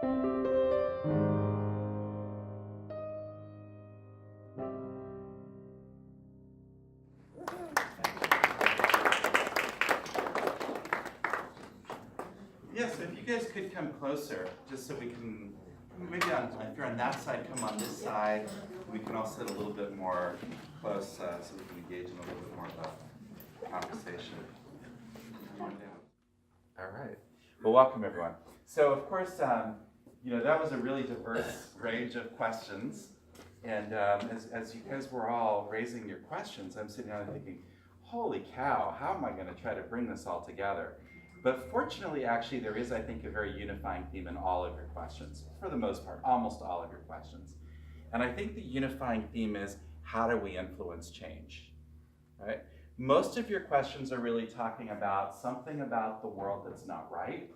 Yes, if you guys could come closer, just so we can, maybe if you're on that side, come on this side. We can all sit a little bit more close so we can engage in a little bit more of a conversation. Come on down. All right. Well, welcome everyone. So of course, that was a really diverse range of questions. And as you guys were all raising your questions, I'm sitting down and thinking, holy cow, how am I going to try to bring this all together? But fortunately, actually, there is, I think, a very unifying theme in all of your questions, for the most part, almost all of your questions. And I think the unifying theme is, how do we influence change, right? Most of your questions are really talking about something about the world that's not right.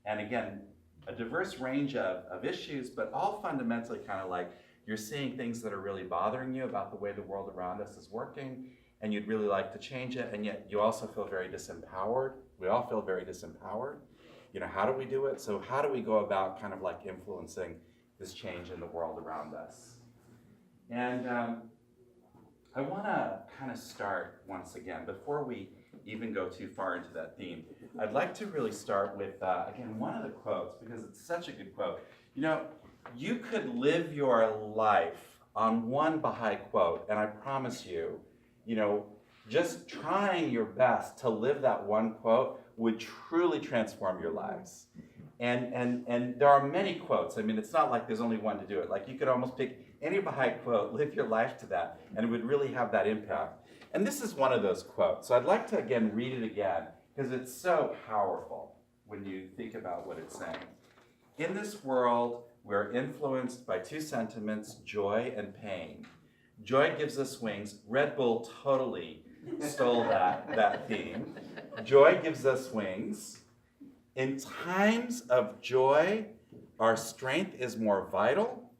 And again, a diverse range of issues, but all fundamentally kind of like, you're seeing things that are really bothering you about the way the world around us is working, and you'd really like to change it, and yet you also feel very disempowered. We all feel very disempowered. How do we do it? So how do we go about kind of like influencing this change in the world around us? And I want to kind of start once again, before we even go too far into that theme, I'd like to really start with, again, one of the quotes, because it's such a good quote. You could live your life on one Baha'i quote, and I promise you, just trying your best to live that one quote would truly transform your lives. And there are many quotes. I mean, it's not like there's only one to do it. Like, you could almost pick any Baha'i quote, live your life to that, and it would really have that impact. And this is one of those quotes. So I'd like to, again, read it again, because it's so powerful when you think about what it's saying. In this world, we're influenced by two sentiments, joy and pain. Joy gives us wings. Red Bull totally stole that theme. Joy gives us wings. In times of joy, our strength is more vital,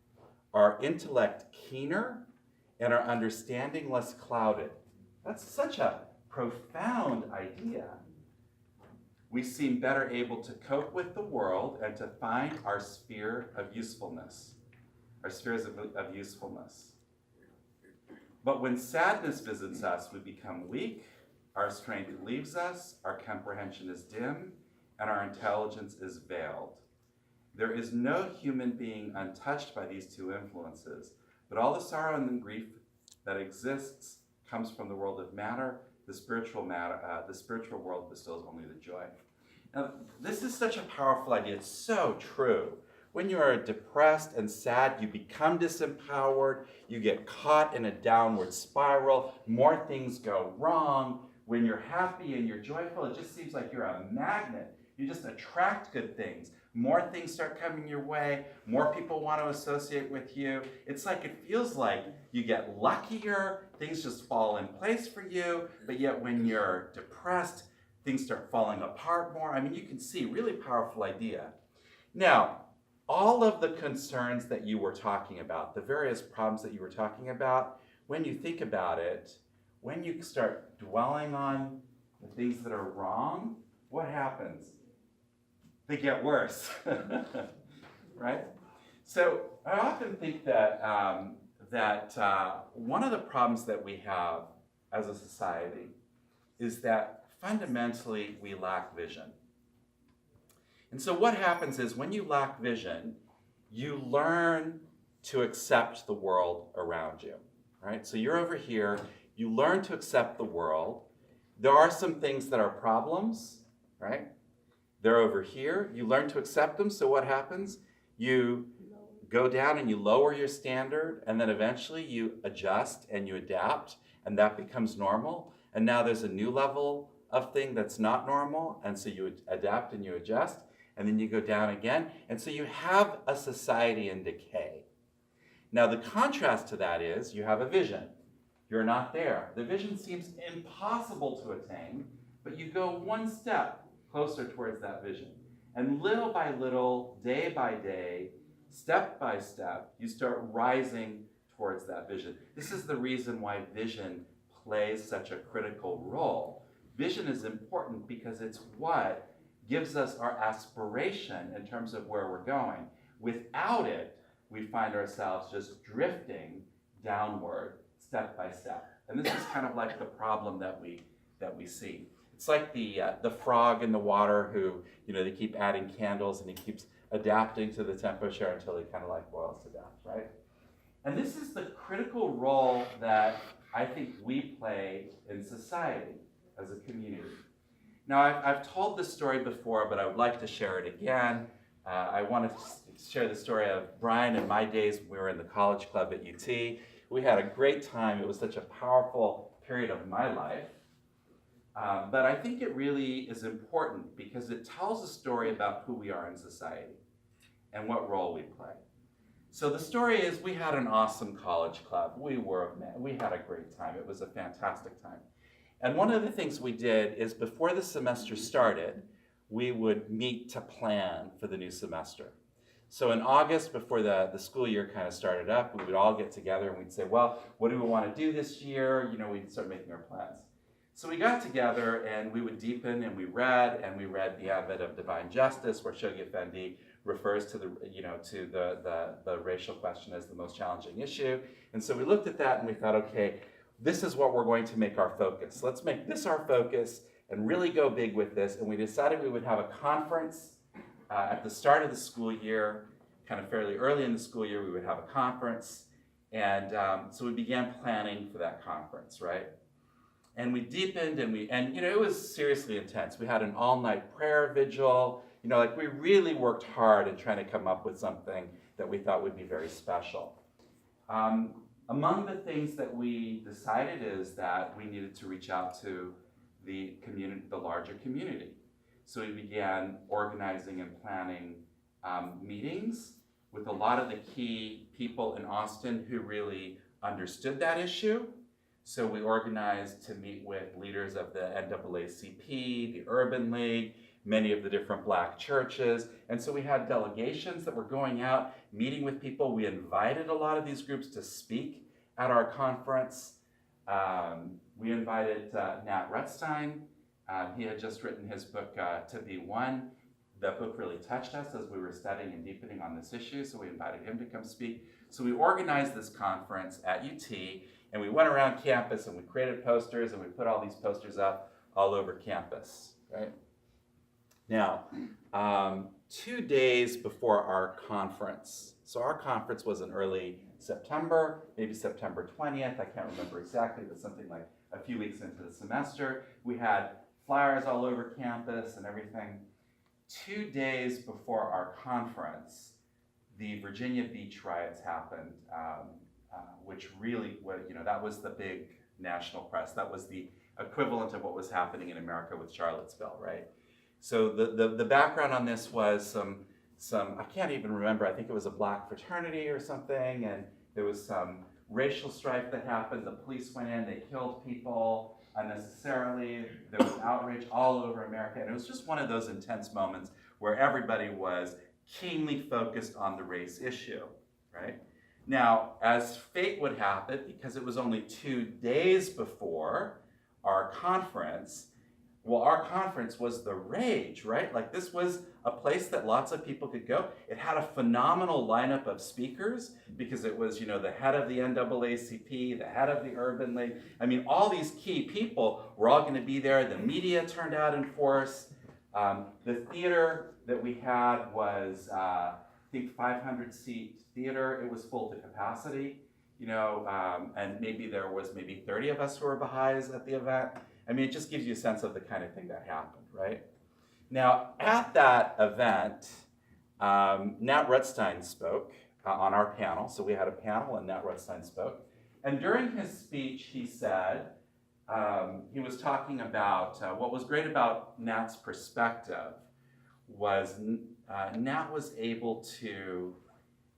our intellect keener, and our understanding less clouded. That's such a profound idea. We seem better able to cope with the world and to find our sphere of usefulness, our spheres of usefulness. But when sadness visits us, we become weak, our strength leaves us, our comprehension is dim, and our intelligence is veiled. There is no human being untouched by these two influences, but all the sorrow and the grief that exists comes from the world of matter. The spiritual world bestows only the joy. Now, this is such a powerful idea. It's so true. When you are depressed and sad, you become disempowered, you get caught in a downward spiral, more things go wrong. When you're happy and you're joyful, it just seems like you're a magnet. You just attract good things. More things start coming your way, more people want to associate with you. It's like, it feels like you get luckier, things just fall in place for you, but yet when you're depressed, things start falling apart more. I mean, you can see, really powerful idea. Now, all of the concerns that you were talking about, the various problems that you were talking about, when you think about it, when you start dwelling on the things that are wrong, what happens? They get worse, right? So I often think that, one of the problems that we have as a society is that fundamentally we lack vision. And so what happens is, when you lack vision, you learn to accept the world around you, right? So you're over here, you learn to accept the world. There are some things that are problems, right? They're over here, you learn to accept them, so what happens? You go down and you lower your standard, and then eventually you adjust and you adapt, and that becomes normal. And now there's a new level of thing that's not normal, and so you adapt and you adjust, and then you go down again. And so you have a society in decay. Now the contrast to that is, you have a vision. You're not there. The vision seems impossible to attain, but you go one step closer towards that vision. And little by little, day by day, step by step, you start rising towards that vision. This is the reason why vision plays such a critical role. Vision is important because it's what gives us our aspiration in terms of where we're going. Without it, we find ourselves just drifting downward step by step. And this is kind of like the problem that we see. It's like the frog in the water who, they keep adding candles and he keeps adapting to the temperature until he kind of like boils to death, right? And this is the critical role that I think we play in society as a community. Now, I've told this story before, but I would like to share it again. I want to share the story of Brian and my days when we were in the college club at UT. We had a great time. It was such a powerful period of my life. But I think it really is important because it tells a story about who we are in society and what role we play. So the story is we had an awesome college club. We had a great time. It was a fantastic time. And one of the things we did is before the semester started, we would meet to plan for the new semester. So in August, before the school year kind of started up, we would all get together and we'd say, well, what do we want to do this year? We'd start making our plans. So we got together and we would deepen and we read The Advent of Divine Justice, where Shoghi Effendi refers to the racial question as the most challenging issue. And so we looked at that and we thought, okay, this is what we're going to make our focus. Let's make this our focus and really go big with this. And we decided we would have a conference at the start of the school year, kind of fairly early in the school year, we would have a conference. And so we began planning for that conference, right? And we deepened and it was seriously intense. We had an all-night prayer vigil. We really worked hard in trying to come up with something that we thought would be very special. Among the things that we decided is that we needed to reach out to the community, the larger community. So we began organizing and planning meetings with a lot of the key people in Austin who really understood that issue. So we organized to meet with leaders of the NAACP, the Urban League, many of the different Black churches. And so we had delegations that were going out, meeting with people. We invited a lot of these groups to speak at our conference. We invited Nat Rutstein. He had just written his book, To Be One. That book really touched us as we were studying and deepening on this issue, so we invited him to come speak. So we organized this conference at UT, and we went around campus and we created posters and we put all these posters up all over campus, right? Now, 2 days before our conference, so our conference was in early September, maybe September 20th, I can't remember exactly, but something like a few weeks into the semester. We had flyers all over campus and everything. 2 days before our conference, the Virginia Beach riots happened, which really, that was the big national press. That was the equivalent of what was happening in America with Charlottesville, right? So the background on this was some I can't even remember, I think it was a Black fraternity or something, and there was some racial strife that happened. The police went in, they killed people unnecessarily. There was outrage all over America, and it was just one of those intense moments where everybody was keenly focused on the race issue, right? Now, as fate would have it, because it was only 2 days before our conference, well, our conference was the rage, right? Like, this was a place that lots of people could go. It had a phenomenal lineup of speakers because it was, the head of the NAACP, the head of the Urban League. I mean, all these key people were all going to be there. The media turned out in force. The theater that we had was, I think, 500-seat theater. It was full to capacity, and maybe there was 30 of us who were Baha'is at the event. I mean, it just gives you a sense of the kind of thing that happened, right? Now, at that event, Nat Rutstein spoke on our panel. So we had a panel and Nat Rutstein spoke. And during his speech, he said, he was talking about, what was great about Nat's perspective was Nat was able to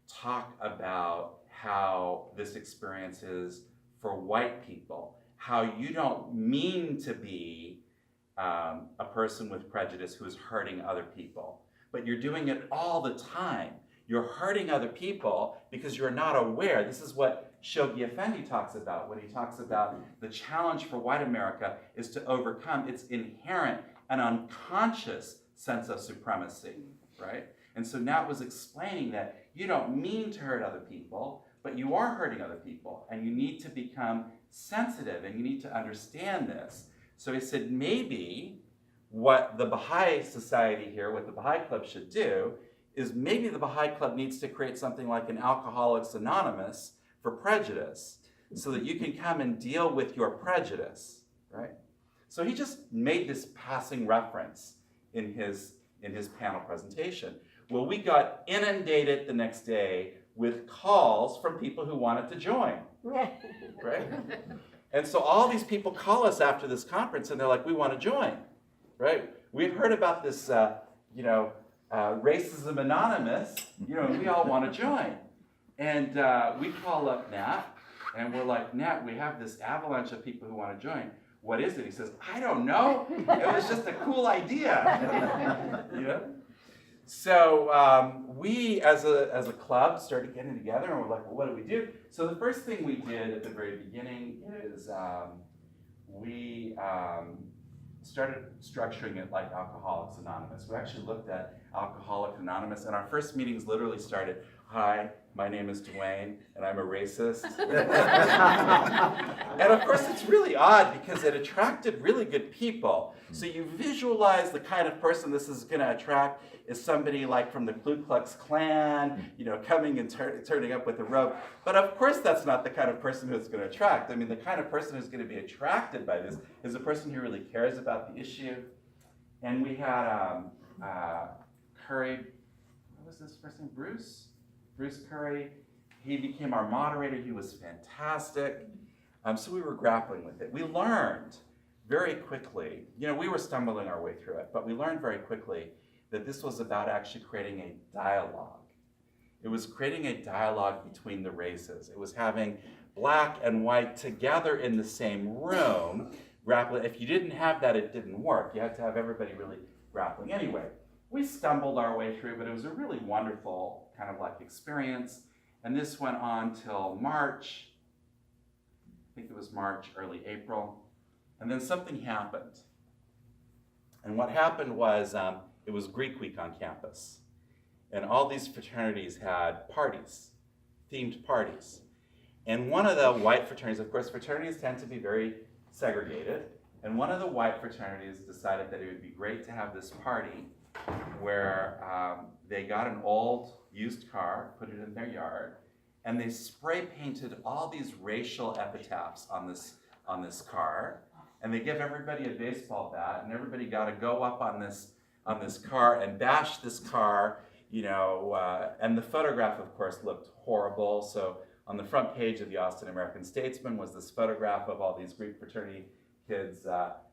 talk about how this experience is for white people, how you don't mean to be a person with prejudice who is hurting other people, but you're doing it all the time. You're hurting other people because you're not aware. This is what Shoghi Effendi talks about when he talks about the challenge for white America is to overcome its inherent and unconscious sense of supremacy, right? And so Nat was explaining that you don't mean to hurt other people, but you are hurting other people, and you need to become sensitive, and you need to understand this. So he said, maybe what the Baha'i Society here, what the Baha'i Club should do, is maybe the Baha'i Club needs to create something like an Alcoholics Anonymous for prejudice, so that you can come and deal with your prejudice, right? So he just made this passing reference in his panel presentation. Well, we got inundated the next day with calls from people who wanted to join, right? And so all these people call us after this conference, and they're like, we want to join, right? We've heard about this, Racism Anonymous, and we all want to join. And we call up Nat, and we're like, Nat, we have this avalanche of people who want to join. What is it? He says, I don't know. It was just a cool idea. So we, as a club, started getting together, and we're like, well, what do we do? So the first thing we did at the very beginning is we started structuring it like Alcoholics Anonymous. We actually looked at Alcoholics Anonymous, and our first meetings literally started, hi, my name is Duane, and I'm a racist. And of course, it's really odd because it attracted really good people. So you visualize the kind of person this is going to attract is somebody like from the Ku Klux Klan, coming and turning up with a robe. But of course, that's not the kind of person who it's going to attract. I mean, the kind of person who's going to be attracted by this is a person who really cares about the issue. And we had Curry, what was this first name? Bruce Curry. He became our moderator. He was fantastic. So we were grappling with it. We learned very quickly, we were stumbling our way through it, but we learned very quickly that this was about actually creating a dialogue. It was creating a dialogue between the races. It was having black and white together in the same room, grappling. If you didn't have that, it didn't work. You had to have everybody really grappling. Anyway, we stumbled our way through, but it was a really wonderful kind of like experience. And this went on till March. I think it was March, early April. And then something happened. And what happened was, it was Greek Week on campus. And all these fraternities had parties, themed parties. And one of the white fraternities, of course, fraternities tend to be very segregated. And one of the white fraternities decided that it would be great to have this party where they got an old used car, put it in their yard, and they spray painted all these racial epitaphs on this car. And they give everybody a baseball bat, and everybody got to go up on this car and bash this car, and the photograph, of course, looked horrible. So on the front page of the Austin American Statesman was this photograph of all these Greek fraternity kids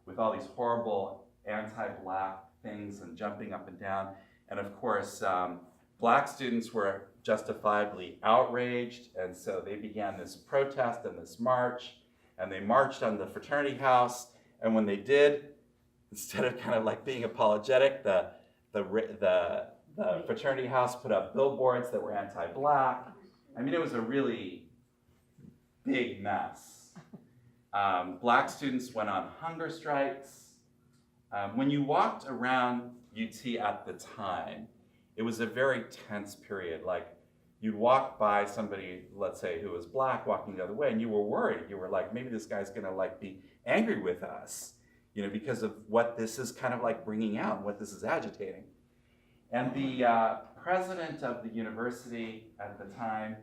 with all these horrible anti-black things and jumping up and down. And of course, black students were justifiably outraged, and so they began this protest and this march, and they marched on the fraternity house. And when they did, instead of kind of like being apologetic, the fraternity house put up billboards that were anti-black. I mean, it was a really big mess. Black students went on hunger strikes. When you walked around UT at the time, it was a very tense period. Like, you'd walk by somebody, let's say, who was black walking the other way, and you were worried. You were like, maybe this guy's gonna be angry with us, because of what this is kind of like bringing out and what this is agitating. And the president of the university at the time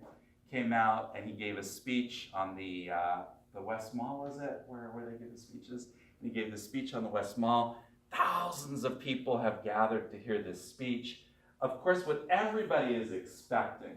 came out, and he gave a speech on the West Mall, is it? Where they give the speeches? And he gave the speech on the West Mall. Thousands of people have gathered to hear this speech. Of course, what everybody is expecting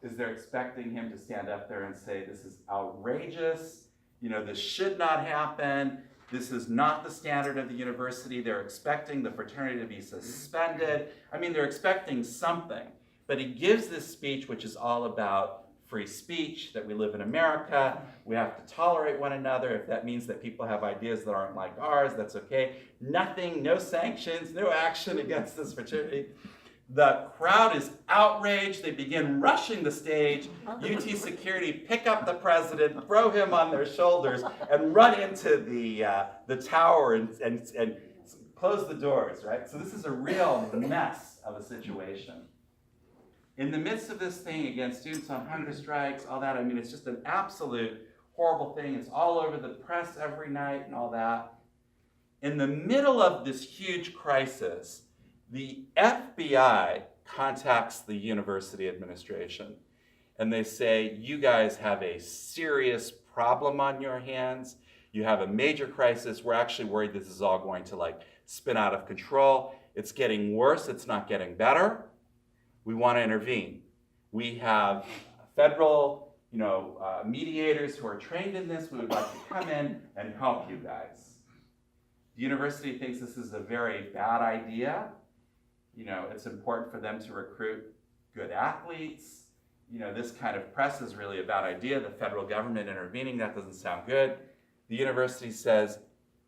is they're expecting him to stand up there and say, this is outrageous, this should not happen, this is not the standard of the university. They're expecting the fraternity to be suspended. I mean, they're expecting something. But he gives this speech, which is all about free speech, that we live in America, we have to tolerate one another. If that means that people have ideas that aren't like ours, that's okay. Nothing, no sanctions, no action against this fraternity. The crowd is outraged. They begin rushing the stage. UT security pick up the president, throw him on their shoulders, and run into the tower and close the doors, right? So this is a real mess of a situation. In the midst of this thing, again, students on hunger strikes, all that, I mean, it's just an absolute horrible thing. It's all over the press every night and all that. In the middle of this huge crisis, the FBI contacts the university administration. And they say, you guys have a serious problem on your hands. You have a major crisis. We're actually worried this is all going to like spin out of control. It's getting worse. It's not getting better. We want to intervene. We have federal, mediators who are trained in this. We would like to come in and help you guys. The university thinks this is a very bad idea. It's important for them to recruit good athletes. This kind of press is really a bad idea. The federal government intervening, that doesn't sound good. The university says,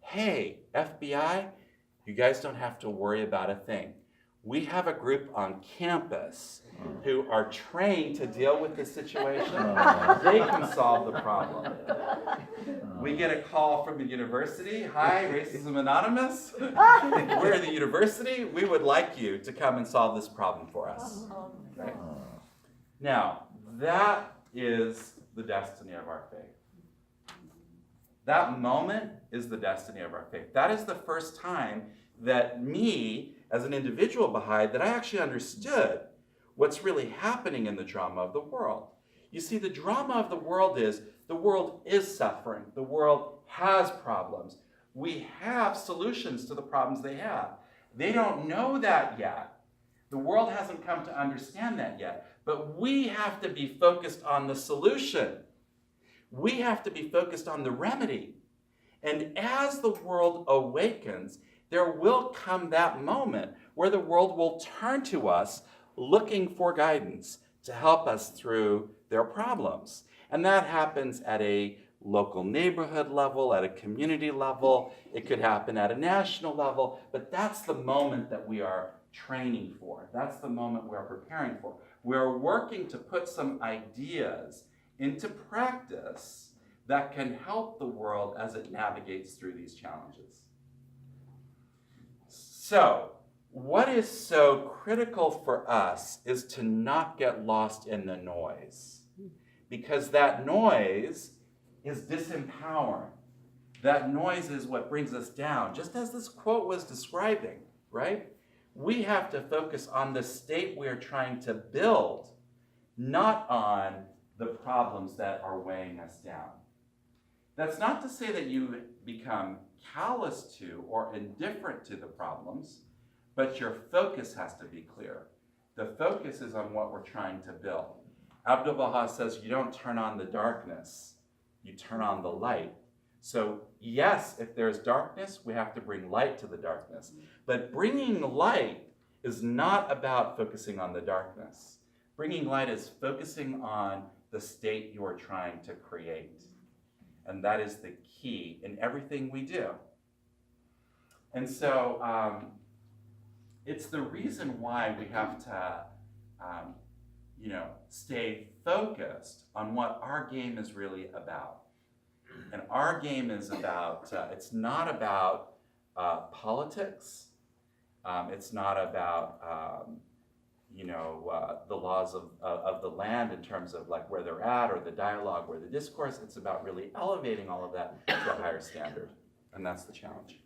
hey, FBI, you guys don't have to worry about a thing. We have a group on campus who are trained to deal with this situation. They can solve the problem. We get a call from the university. Hi, Racism Anonymous. We're the university. We would like you to come and solve this problem for us. Right? Now, that is the destiny of our faith. That moment is the destiny of our faith. That is the first time that me, as an individual Baha'i, that I actually understood what's really happening in the drama of the world. You see, the drama of the world is suffering. The world has problems. We have solutions to the problems they have. They don't know that yet. The world hasn't come to understand that yet. But we have to be focused on the solution. We have to be focused on the remedy. And as the world awakens, there will come that moment where the world will turn to us looking for guidance to help us through their problems. And that happens at a local neighborhood level, at a community level. It could happen at a national level, but that's the moment that we are training for. That's the moment we are preparing for. We're working to put some ideas into practice that can help the world as it navigates through these challenges. So, what is so critical for us is to not get lost in the noise, because that noise is disempowering. That noise is what brings us down, just as this quote was describing, right? We have to focus on the state we are trying to build, not on the problems that are weighing us down. That's not to say that you become callous to or indifferent to the problems, but your focus has to be clear. The focus is on what we're trying to build. Abdu'l-Baha says you don't turn on the darkness, you turn on the light. So yes, if there's darkness, we have to bring light to the darkness. But bringing light is not about focusing on the darkness. Bringing light is focusing on the state you are trying to create. And that is the key in everything we do. And so it's the reason why we have to stay focused on what our game is really about. And our game is about, it's not about politics. It's not about, the laws of the land in terms of like where they're at or the dialogue or the discourse. It's about really elevating all of that to a higher standard. And that's the challenge.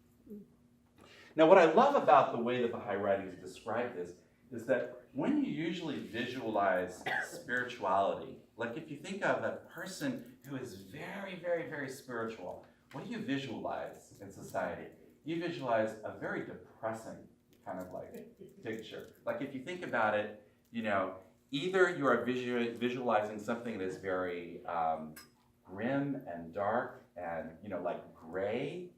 Now, what I love about the way the Baha'i writings describe this is that when you usually visualize spirituality, like if you think of a person who is very, very, very spiritual, what do you visualize in society? You visualize a very depressing kind of like picture. Like if you think about it, either you are visualizing something that is very grim and dark and, like gray,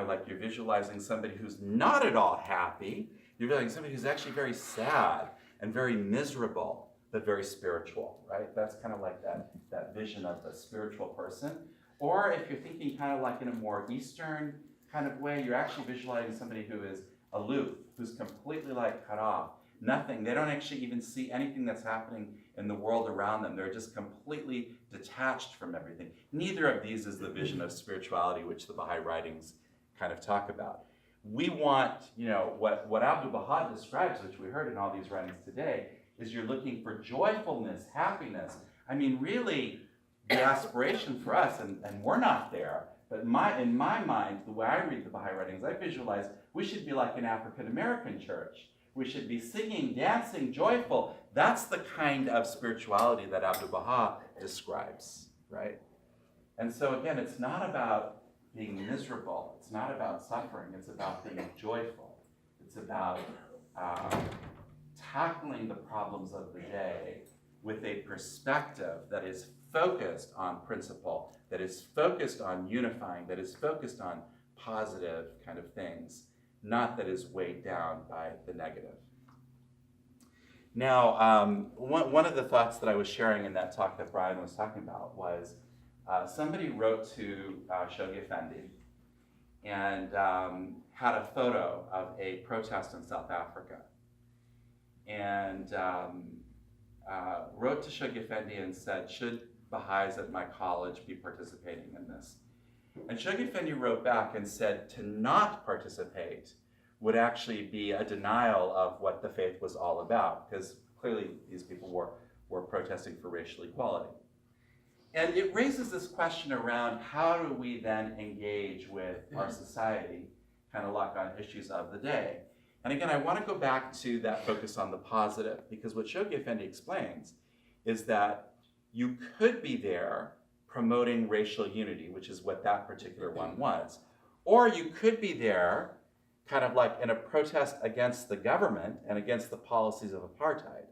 like you're visualizing somebody who's not at all happy. You're visualizing somebody who's actually very sad and very miserable, but very spiritual, right? That's kind of like that vision of a spiritual person. Or if you're thinking kind of like in a more Eastern kind of way, you're actually visualizing somebody who is aloof, who's completely like cut off. Nothing, they don't actually even see anything that's happening in the world around them. They're just completely detached from everything. Neither of these is the vision of spirituality which the Baha'i writings kind of talk about. we want, what Abdu'l-Baha describes, which we heard in all these writings today, is you're looking for joyfulness, happiness. I mean, really, the aspiration for us, and we're not there, but in my mind, the way I read the Baha'i writings, I visualize we should be like an African-American church. We should be singing, dancing, joyful. That's the kind of spirituality that Abdu'l-Baha describes, right? And so again, it's not about being miserable. It's not about suffering. It's about being joyful. It's about tackling the problems of the day with a perspective that is focused on principle, that is focused on unifying, that is focused on positive kind of things, not that is weighed down by the negative. Now, one of the thoughts that I was sharing in that talk that Brian was talking about was somebody wrote to Shoghi Effendi and had a photo of a protest in South Africa, and wrote to Shoghi Effendi and said, should Baha'is at my college be participating in this? And Shoghi Effendi wrote back and said to not participate would actually be a denial of what the faith was all about, because clearly these people were protesting for racial equality. And it raises this question around how do we then engage with our society, kind of like on issues of the day. And again, I want to go back to that focus on the positive, because what Shoghi Effendi explains is that you could be there promoting racial unity, which is what that particular one was, or you could be there kind of like in a protest against the government and against the policies of apartheid.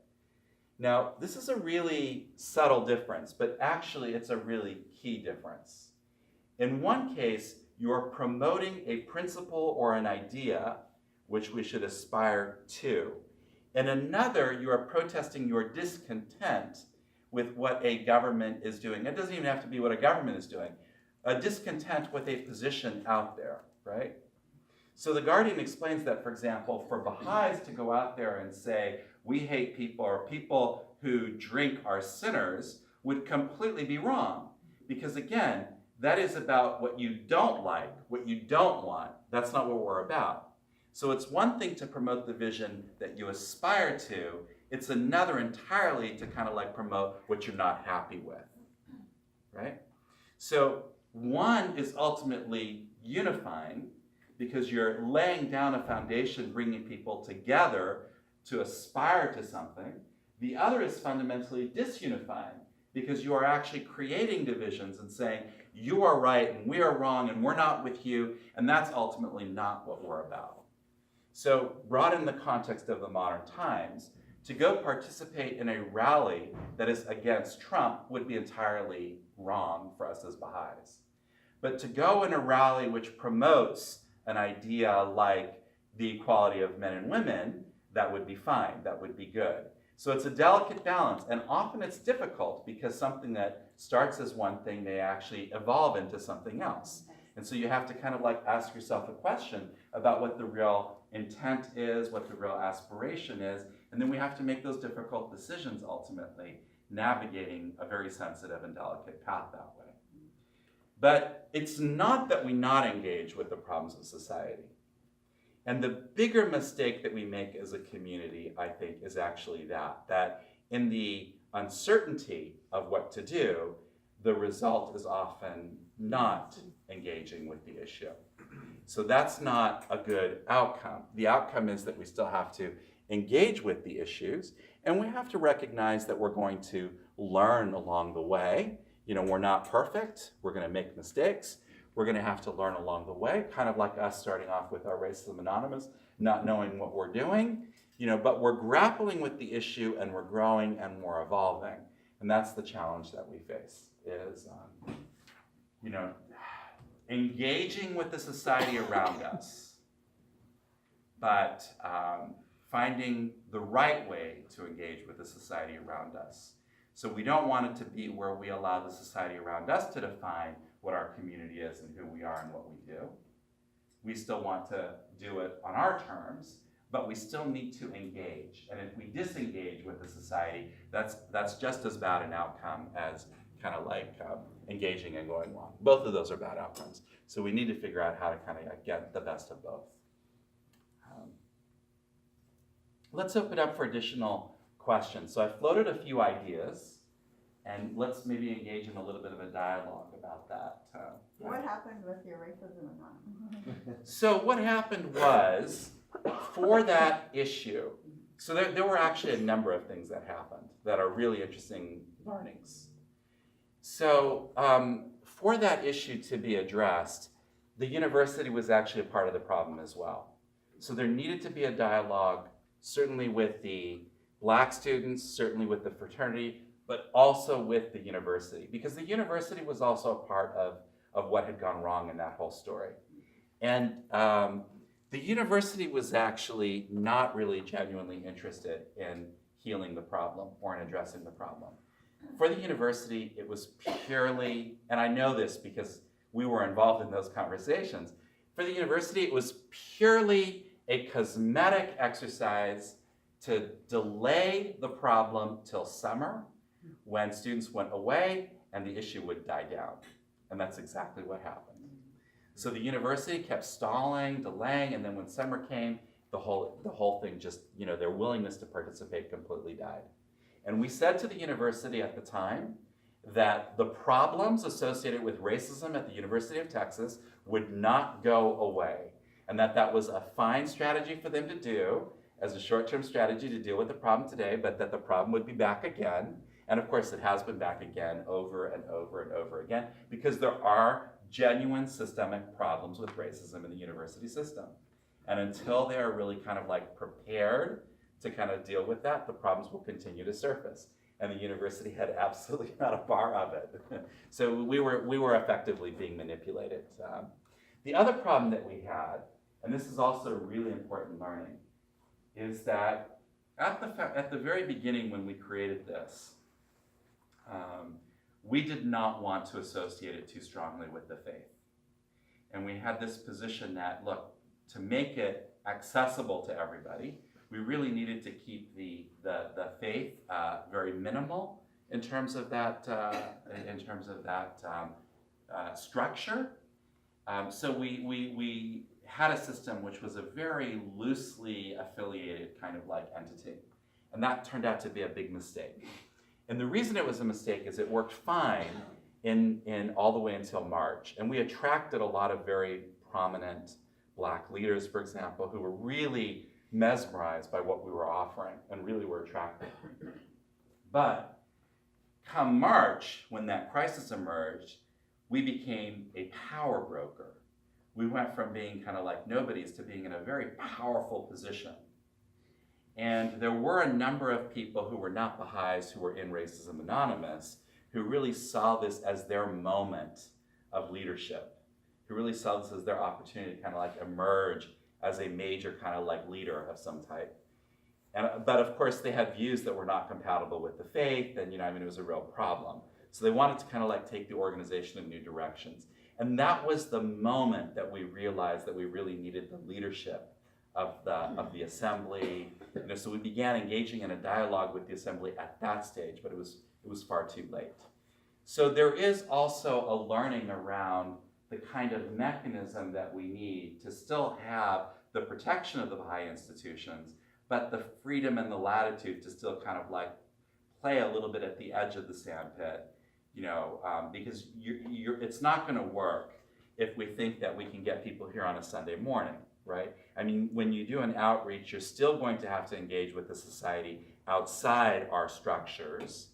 Now, this is a really subtle difference, but actually it's a really key difference. In one case, you're promoting a principle or an idea which we should aspire to. In another, you are protesting your discontent with what a government is doing. It doesn't even have to be what a government is doing. A discontent with a position out there, right? So the Guardian explains that, for example, for Baha'is to go out there and say, we hate people, or people who drink are sinners, would completely be wrong. Because again, that is about what you don't like, what you don't want. That's not what we're about. So it's one thing to promote the vision that you aspire to. It's another entirely to kind of like promote what you're not happy with, right? So one is ultimately unifying, because you're laying down a foundation, bringing people together to aspire to something. The other is fundamentally disunifying, because you are actually creating divisions and saying, you are right and we are wrong and we're not with you, and that's ultimately not what we're about. So brought in the context of the modern times, to go participate in a rally that is against Trump would be entirely wrong for us as Baha'is. But to go in a rally which promotes an idea like the equality of men and women, that would be fine, that would be good. So it's a delicate balance, and often it's difficult because something that starts as one thing may actually evolve into something else. And so you have to kind of like ask yourself a question about what the real intent is, what the real aspiration is, and then we have to make those difficult decisions ultimately, navigating a very sensitive and delicate path that way. But it's not that we not engage with the problems of society. And the bigger mistake that we make as a community, I think, is actually that in the uncertainty of what to do, the result is often not engaging with the issue. So that's not a good outcome. The outcome is that we still have to engage with the issues, and we have to recognize that we're going to learn along the way. We're not perfect. We're going to make mistakes. We're going to have to learn along the way, kind of like us starting off with our Racism Anonymous, not knowing what we're doing, but we're grappling with the issue and we're growing and we're evolving. And that's the challenge that we face, is, engaging with the society around us, but finding the right way to engage with the society around us. So we don't want it to be where we allow the society around us to define what our community is and who we are and what we do. We still want to do it on our terms, but we still need to engage. And if we disengage with the society, that's just as bad an outcome as kind of like engaging and going wrong. Both of those are bad outcomes. So we need to figure out how to kind of get the best of both. let's open up for additional questions. So I floated a few ideas, and let's maybe engage in a little bit of a dialogue about that. What happened with your racism anonymous? So what happened was, for that issue, so there were actually a number of things that happened that are really interesting learnings. So for that issue to be addressed, the university was actually a part of the problem as well. So there needed to be a dialogue, certainly with the Black students, certainly with the fraternity, but also with the university, because the university was also a part of what had gone wrong in that whole story. And the university was actually not really genuinely interested in healing the problem or in addressing the problem. For the university, it was purely, and I know this because we were involved in those conversations, for the university, it was purely a cosmetic exercise to delay the problem till summer, when students went away and the issue would die down. And that's exactly what happened. So the university kept stalling, delaying, and then when summer came, the whole thing just, their willingness to participate completely died. And we said to the university at the time that the problems associated with racism at the University of Texas would not go away, and that was a fine strategy for them to do as a short-term strategy to deal with the problem today, but that the problem would be back again. And of course, it has been back again over and over and over again, because there are genuine systemic problems with racism in the university system. And until they are really kind of like prepared to kind of deal with that, the problems will continue to surface. And the university had absolutely not a bar of it. So we were effectively being manipulated. The other problem that we had, and this is also a really important learning, is that at the very beginning when we created this, we did not want to associate it too strongly with the faith. And we had this position that, look, to make it accessible to everybody, we really needed to keep the faith very minimal in terms of that structure. So we had a system which was a very loosely affiliated kind of like entity, and that turned out to be a big mistake. And the reason it was a mistake is it worked fine in all the way until March, and we attracted a lot of very prominent Black leaders, for example, who were really mesmerized by what we were offering and really were attracted. But come March, when that crisis emerged, we became a power broker. We went from being kind of like nobodies to being in a very powerful position. And there were a number of people who were not Baha'is who were in Racism Anonymous who really saw this as their moment of leadership, who really saw this as their opportunity to kind of like emerge as a major kind of like leader of some type. But of course they had views that were not compatible with the faith, and it was a real problem. So they wanted to kind of like take the organization in new directions. And that was the moment that we realized that we really needed the leadership of the assembly. So we began engaging in a dialogue with the assembly at that stage, but it was far too late. So there is also a learning around the kind of mechanism that we need to still have the protection of the Baha'i institutions, but the freedom and the latitude to still kind of like play a little bit at the edge of the sandpit, because it's not going to work if we think that we can get people here on a Sunday morning, right? I mean, when you do an outreach, you're still going to have to engage with the society outside our structures,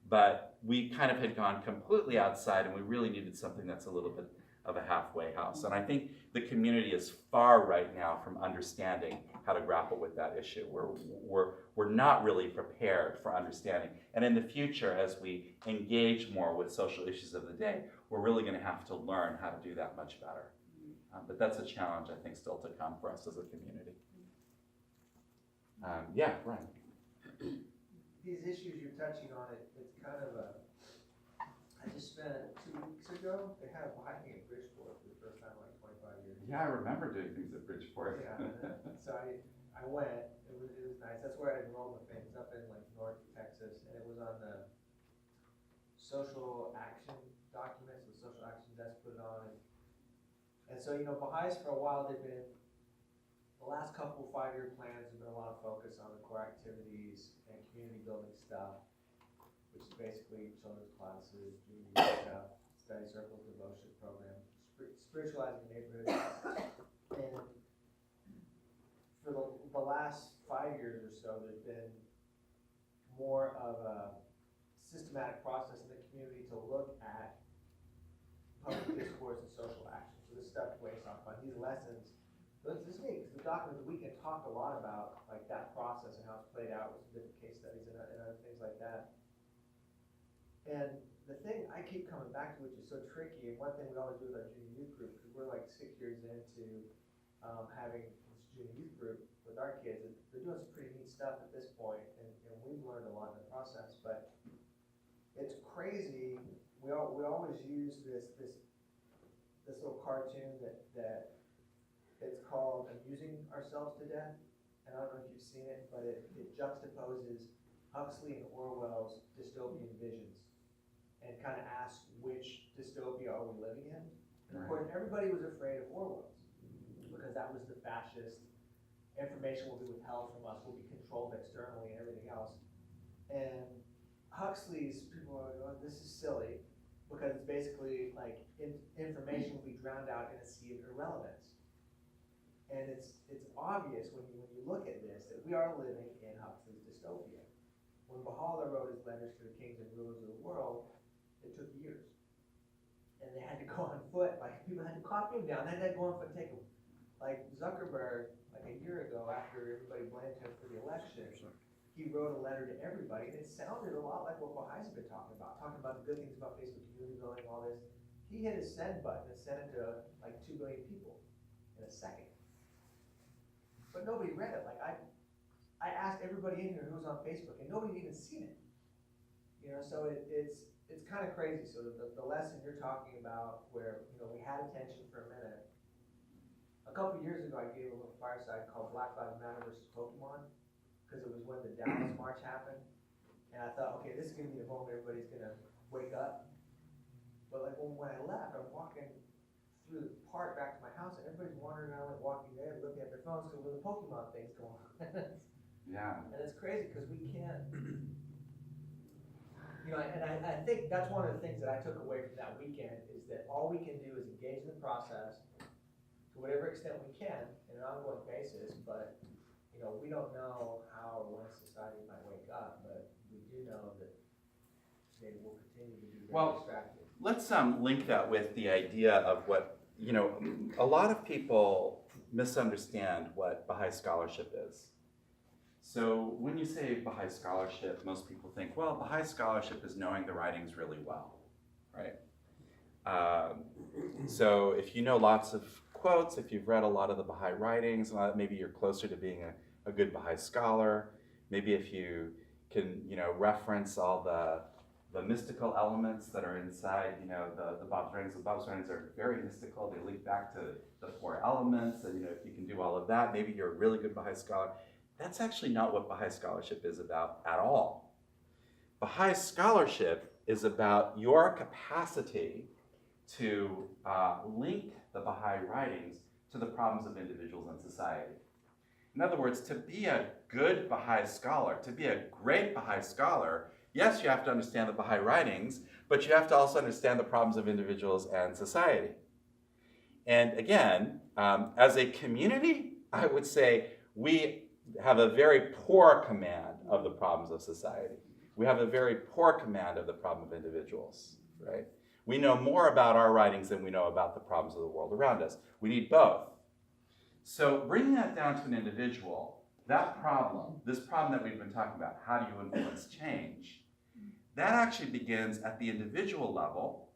but we kind of had gone completely outside, and we really needed something that's a little bit of a halfway house. And I think the community is far right now from understanding how to grapple with that issue. We're not really prepared for understanding. And in the future, as we engage more with social issues of the day, we're really going to have to learn how to do that much better. But that's a challenge, I think, still to come for us as a community. Yeah, Brian. These issues you're touching on, it's kind of I just spent 2 weeks ago, they had a Bahá'í in Bridgeport for the first time in like 25 years. Yeah, I remember doing things at Bridgeport. Yeah, so I went, it was nice. That's where I enrolled my family. It's up in like North Texas, and it was on the social action documents, the social action desk put it on. And so, Baha'is for a while, they've been the last couple 5-year plans have been a lot of focus on the core activities and community building stuff, which is basically children's classes, junior stuff, study circles, devotion programs, spiritualizing neighborhoods. And for the last 5 years or so, there's been more of a systematic process in the community to look at public discourse and social action. So this stuff weighs off on these lessons. This is neat, because the document of the weekend talked a lot about like that process and how it's played out with some different case studies and other things like that. And the thing I keep coming back to, which is so tricky, and one thing we always do with our junior youth group, because we're like 6 years into having this junior youth group with our kids, and they're doing some pretty neat stuff at this point, and we've learned a lot in the process. But it's crazy. We always use this little cartoon that it's called "Amusing Ourselves to Death," and I don't know if you've seen it, but it juxtaposes Huxley and Orwell's dystopian visions and kind of asks which dystopia are we living in. And of course, everybody was afraid of Orwell's because that was the fascist. Information will be withheld from us, will be controlled externally, and everything else. And Huxley's people are going, this is silly, because it's basically like information will be drowned out in a sea of irrelevance. And it's obvious when you look at this that we are living in Huxley's dystopia. When Bahá'í wrote his letters to the kings and rulers of the world, it took years. And they had to go on foot, like people had to copy him down, they had to go on foot and take him. Like Zuckerberg, like a year ago after everybody blamed him for the election, he wrote a letter to everybody, and it sounded a lot like what Baha'is have been talking about the good things about Facebook community building, all this. He hit his send button and sent it to like 2 billion people in a second. But nobody read it. Like I asked everybody in here who was on Facebook, and nobody had even seen it. You know, so it's kind of crazy. So the lesson you're talking about, where we had attention for a minute. A couple years ago, I gave a little fireside called Black Lives Matter versus Pokemon, because it was when the Dallas March happened, and I thought, okay, this is gonna be the moment everybody's gonna wake up. But like when I left, I'm walking through the park back to my house, and everybody's wandering around, like walking there, looking at their phones, because the Pokemon thing's going on. Yeah. And it's crazy because we can't, and I think that's one of the things that I took away from that weekend is that all we can do is engage in the process to whatever extent we can in an ongoing basis, but we don't know how or when society might wake up, but we do know that they will continue to be very distracted. Let's link that with the idea of what, a lot of people misunderstand what Baha'i scholarship is. So when you say Baha'i scholarship, most people think, well, Baha'i scholarship is knowing the writings really well, right? So if you know lots of quotes, if you've read a lot of the Baha'i writings, maybe you're closer to being a good Baha'i scholar. Maybe if you can, reference all the mystical elements that are inside, the Bab's writings. The Bab's writings are very mystical. They link back to the 4 elements, and if you can do all of that, maybe you're a really good Baha'i scholar. That's actually not what Baha'i scholarship is about at all. Baha'i scholarship is about your capacity to link the Baha'i writings to the problems of individuals and society. In other words, to be a good Baha'i scholar, to be a great Baha'i scholar, yes, you have to understand the Baha'i writings, but you have to also understand the problems of individuals and society. And again, as a community, I would say we have a very poor command of the problems of society. We have a very poor command of the problem of individuals, right? We know more about our writings than we know about the problems of the world around us. We need both. So bringing that down to an individual, that problem, this problem that we've been talking about, how do you influence change, that actually begins at the individual level.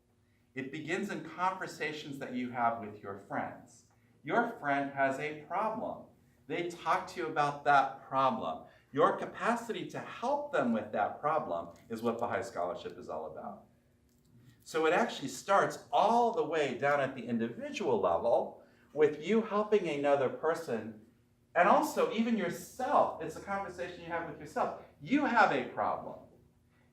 It begins in conversations that you have with your friends. Your friend has a problem. They talk to you about that problem. Your capacity to help them with that problem is what Baha'i scholarship is all about. So it actually starts all the way down at the individual level with you helping another person, and also even yourself. It's a conversation you have with yourself. You have a problem,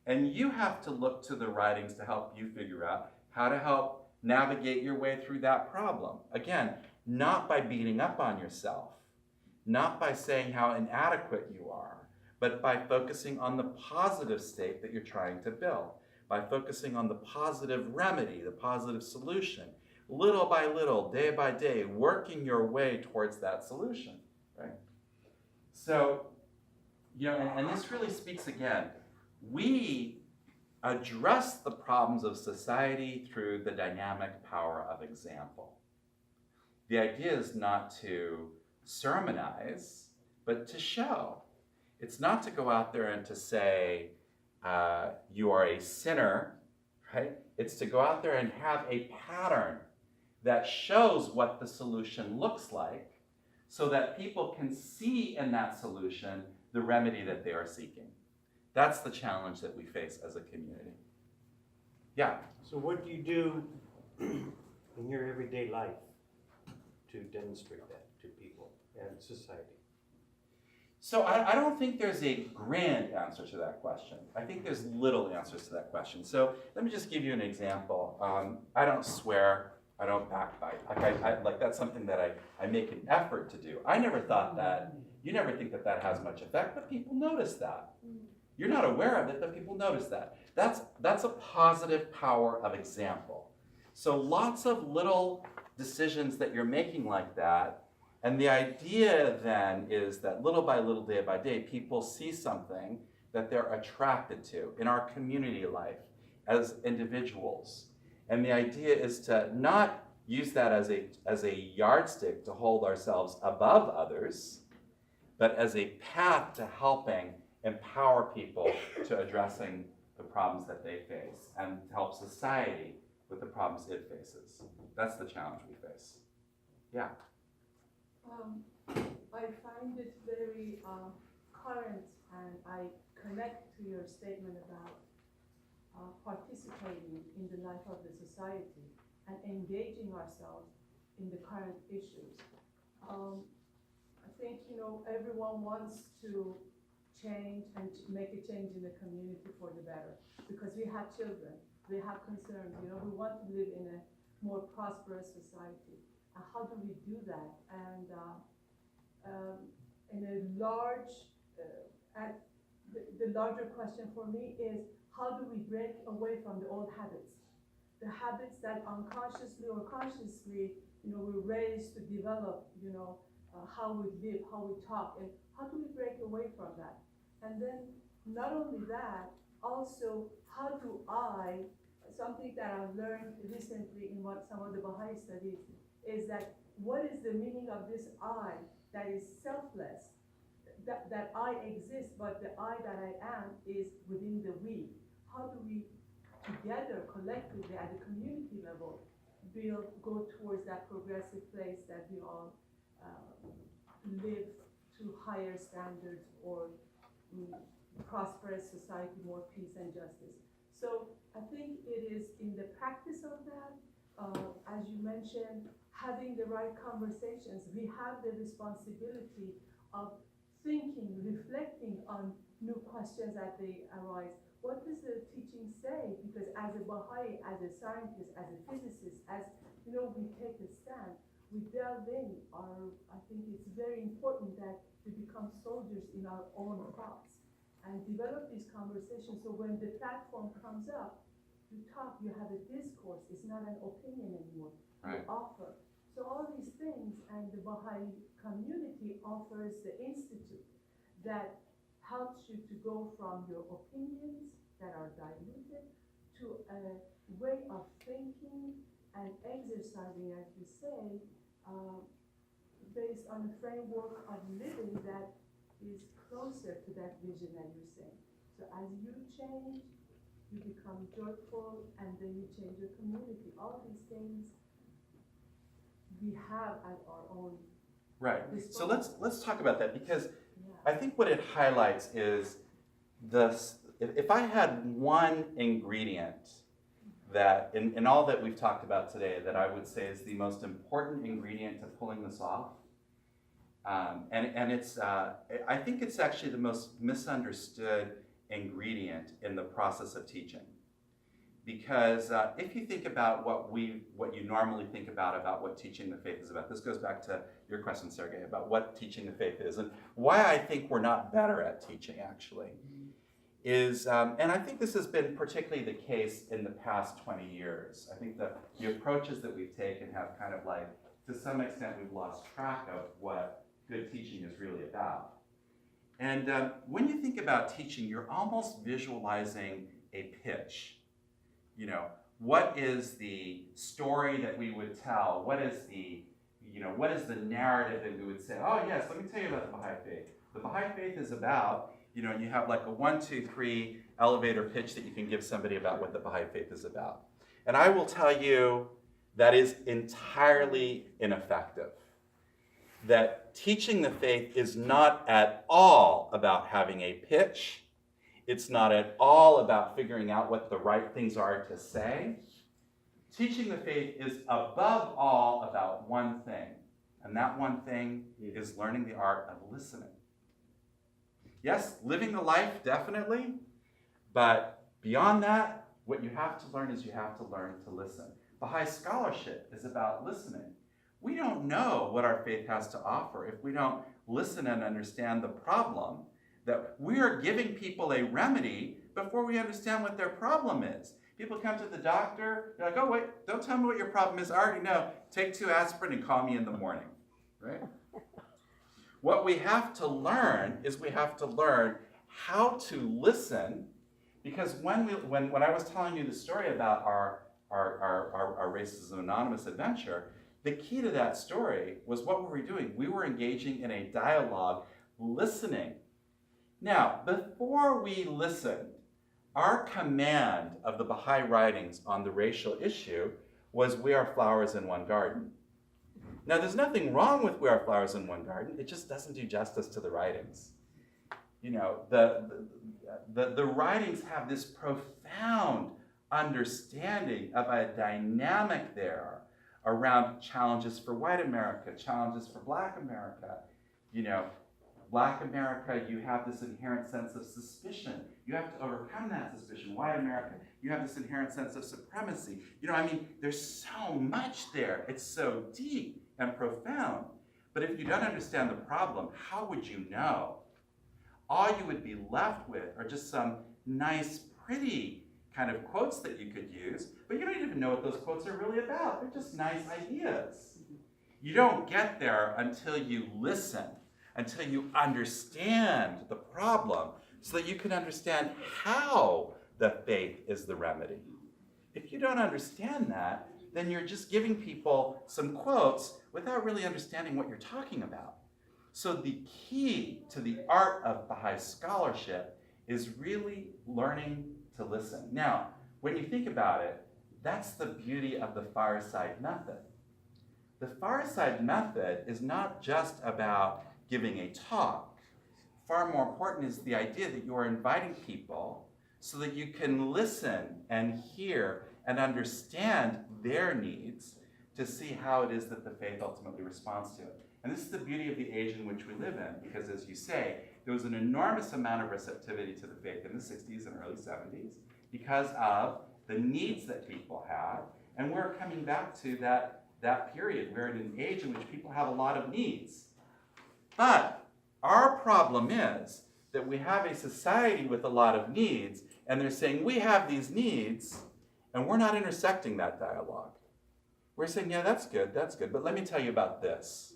and you have to look to the writings to help you figure out how to help navigate your way through that problem. Again, not by beating up on yourself, not by saying how inadequate you are, but by focusing on the positive state that you're trying to build, by focusing on the positive remedy, the positive solution, little by little, day by day, working your way towards that solution, right? So, and this really speaks again, we address the problems of society through the dynamic power of example. The idea is not to sermonize, but to show. It's not to go out there and to say, you are a sinner, right? It's to go out there and have a pattern that shows what the solution looks like so that people can see in that solution the remedy that they are seeking. That's the challenge that we face as a community. Yeah? So what do you do in your everyday life to demonstrate that to people and society? So I don't think there's a grand answer to that question. I think there's little answers to that question. So let me just give you an example. I don't swear. I don't backbite. Like that's something that I make an effort to do. I never thought that. You never think that that has much effect, but people notice that. You're not aware of it, but people notice that. That's a positive power of example. So lots of little decisions that you're making like that. And the idea then is that little by little, day by day, people see something that they're attracted to in our community life as individuals. And the idea is to not use that as a yardstick to hold ourselves above others, but as a path to helping empower people to addressing the problems that they face and help society with the problems it faces. That's the challenge we face. Yeah. I find it very current, and I connect to your statement about participating in the life of the society and engaging ourselves in the current issues. I think, everyone wants to change and to make a change in the community for the better, because we have children, we have concerns, we want to live in a more prosperous society. How do we do that? And in a large, the larger question for me is, how do we break away from the old habits? The habits that unconsciously or consciously, we're raised to develop, how we live, how we talk, and how do we break away from that? And then not only that, also, how do something that I've learned recently in some of the Baha'i studies, is that what is the meaning of this I that is selfless, that I exist, but the I that I am is within the we? How do we together, collectively, at the community level, go towards that progressive place that we all live to higher standards or prosperous society, more peace and justice? So I think it is in the practice of that, as you mentioned, having the right conversations. We have the responsibility of thinking, reflecting on new questions as they arise. What does the teaching say? Because as a Baha'i, as a scientist, as a physicist, as we take a stand, we delve in. I think it's very important that we become soldiers in our own thoughts and develop these conversations. So when the platform comes up, you talk, you have a discourse. It's not an opinion anymore. Right. You offer. So all these things, and the Baha'i community offers the institute that helps you to go from your opinions that are diluted to a way of thinking and exercising, as we say, based on a framework of living that is closer to that vision that you're saying. So as you change, you become joyful, and then you change your community. All these things we have at our own. Right. So let's talk about that, because Yeah. I think what it highlights is if I had one ingredient that in all that we've talked about today that I would say is the most important ingredient to pulling this off, and it's I think it's actually the most misunderstood ingredient in the process of teaching, because if you think about what you normally think about what teaching the faith is about, this goes back to your question, Sergey, about what teaching the faith is and why I think we're not better at teaching, actually, is, and I think this has been particularly the case in the past 20 years. I think the approaches that we've taken have kind of like, to some extent, we've lost track of what good teaching is really about. And when you think about teaching, you're almost visualizing a pitch. You know, what is the story that we would tell? What is the narrative that we would say, oh yes, let me tell you about the Baha'i faith. The Baha'i faith is about, you know, and you have like a 1, 2, 3 elevator pitch that you can give somebody about what the Baha'i faith is about. And I will tell you that is entirely ineffective. That teaching the faith is not at all about having a pitch. It's not at all about figuring out what the right things are to say. Teaching the faith is above all about one thing, and that one thing is learning the art of listening. Yes, living the life, definitely, but beyond that, what you have to learn is you have to learn to listen. Baha'i scholarship is about listening. We don't know what our faith has to offer if we don't listen and understand the problem, that we are giving people a remedy before we understand what their problem is. People come to the doctor, they're like, oh wait, don't tell me what your problem is, I already know. Take 2 aspirin and call me in the morning, right? What we have to learn is we have to learn how to listen, because when I was telling you the story about our Racism Anonymous adventure, the key to that story was what were we doing? We were engaging in a dialogue, listening. Now, before we listened, our command of the Baha'i writings on the racial issue was "We are flowers in one garden." Now, there's nothing wrong with "We are flowers in one garden," it just doesn't do justice to the writings. You know, the writings have this profound understanding of a dynamic there around challenges for white America, challenges for Black America. You know, Black America, you have this inherent sense of suspicion. You have to overcome that suspicion. White America, you have this inherent sense of supremacy. You know, I mean, there's so much there. It's so deep and profound. But if you don't understand the problem, how would you know? All you would be left with are just some nice, pretty kind of quotes that you could use, but you don't even know what those quotes are really about. They're just nice ideas. You don't get there until you listen, until you understand the problem, so that you can understand how the faith is the remedy. If you don't understand that, then you're just giving people some quotes without really understanding what you're talking about. So the key to the art of Baha'i scholarship is really learning to listen. Now, when you think about it, that's the beauty of the fireside method. The fireside method is not just about giving a talk. Far more important is the idea that you are inviting people so that you can listen and hear and understand their needs to see how it is that the faith ultimately responds to it. And this is the beauty of the age in which we live in, because as you say, there was an enormous amount of receptivity to the faith in the 60s and early 70s because of the needs that people had. And we're coming back to that period. We're in an age in which people have a lot of needs. But our problem is that we have a society with a lot of needs, and they're saying, we have these needs, and we're not intersecting that dialogue. We're saying, yeah, that's good, but let me tell you about this.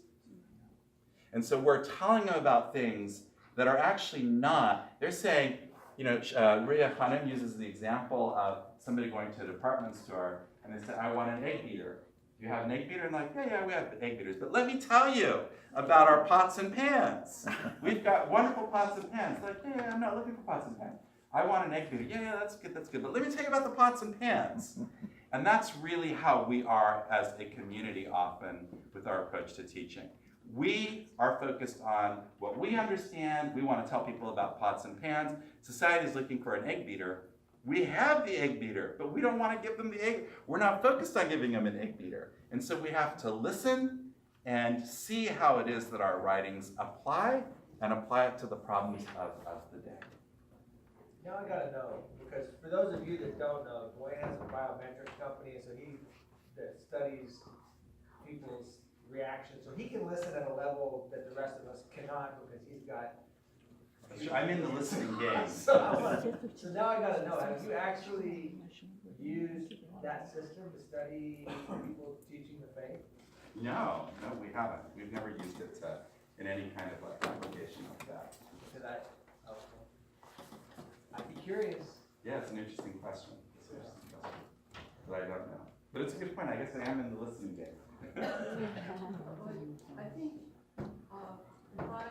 And so we're telling them about things that are actually not. They're saying, you know, Ria Khanum uses the example of somebody going to a department store, and they say, I want an egg beater. Do you have an egg beater? And like, yeah, we have egg beaters. But let me tell you about our pots and pans. We've got wonderful pots and pans. Like, yeah, I'm not looking for pots and pans. I want an egg beater. Yeah, that's good. But let me tell you about the pots and pans. And that's really how we are as a community often with our approach to teaching. We are focused on what we understand. We want to tell people about pots and pans. Society is looking for an egg beater. We have the egg beater, but we don't want to give them the egg. We're not focused on giving them an egg beater. And so we have to listen and see how it is that our writings apply, and apply it to the problems of the day. Now I gotta know, because for those of you that don't know, Duane has a biometric company, so that studies people's reactions, so he can listen at a level that the rest of us cannot, because he's got. I'm in the listening game. So now I gotta know, have you actually used that system to study people teaching the faith? No, we haven't. We've never used it in any kind of like application like that. Because I'd be curious. Yeah, it's an interesting question. But I don't know. But it's a good point. I guess I am in the listening game. I think if I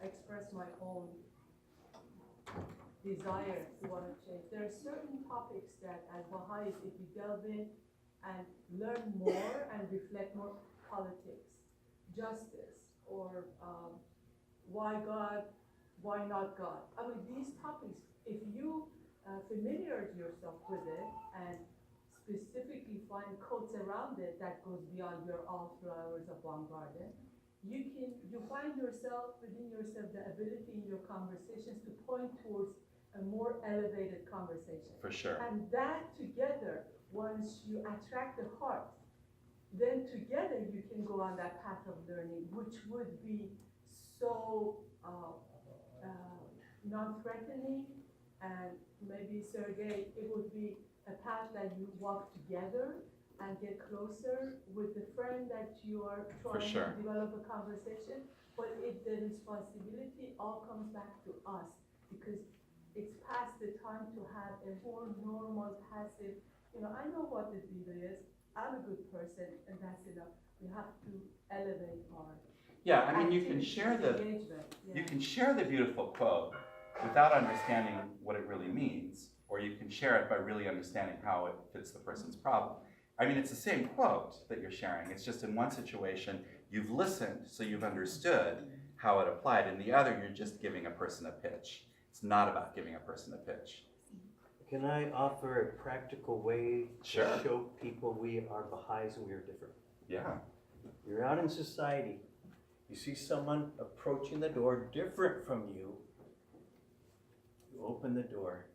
express my own desire to want to change, there are certain topics that as Baha'is, if you delve in and learn more and reflect more, politics, justice, or why God, why not God? I mean, these topics, if you familiarize yourself with it and specifically find quotes around it that goes beyond your all through hours of bombardment, you find yourself within yourself the ability in your conversations to point towards a more elevated conversation. For sure. And that together, once you attract the heart, then together you can go on that path of learning, which would be so non-threatening, and maybe, Sergey, it would be a path that you walk together and get closer with the friend that you are trying to develop a conversation. But if the responsibility all comes back to us, because it's past the time to have a more normal, passive, I know what the deal is, I'm a good person, and that's enough. We have to elevate our Yeah, I mean, you can share the beautiful quote without understanding what it really means, or you can share it by really understanding how it fits the person's problem. I mean, it's the same quote that you're sharing. It's just in one situation, you've listened, so you've understood how it applied. In the other, you're just giving a person a pitch. It's not about giving a person a pitch. Can I offer a practical way Sure. to show people we are Baha'is and we are different? Yeah. You're out in society, you see someone approaching the door different from you, you open the door,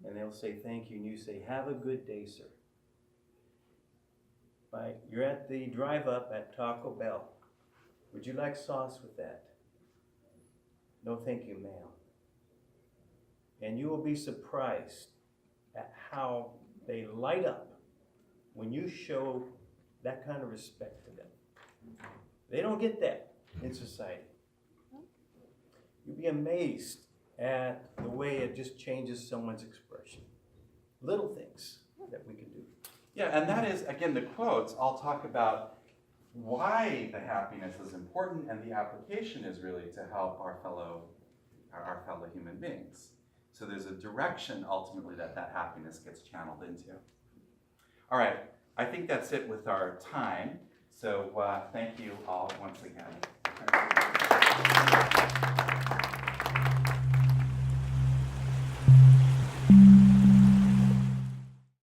and they'll say thank you, and you say, have a good day, sir. You're at the drive-up at Taco Bell. Would you like sauce with that? No, thank you, ma'am. And you will be surprised at how they light up when you show that kind of respect to them. They don't get that in society. You'll be amazed at the way it just changes someone's expression. Little things that we can do. Yeah, and that is, again, the quotes all talk about why the happiness is important, and the application is really to help our fellow human beings. So there's a direction, ultimately, that happiness gets channeled into. All right, I think that's it with our time. So thank you all once again.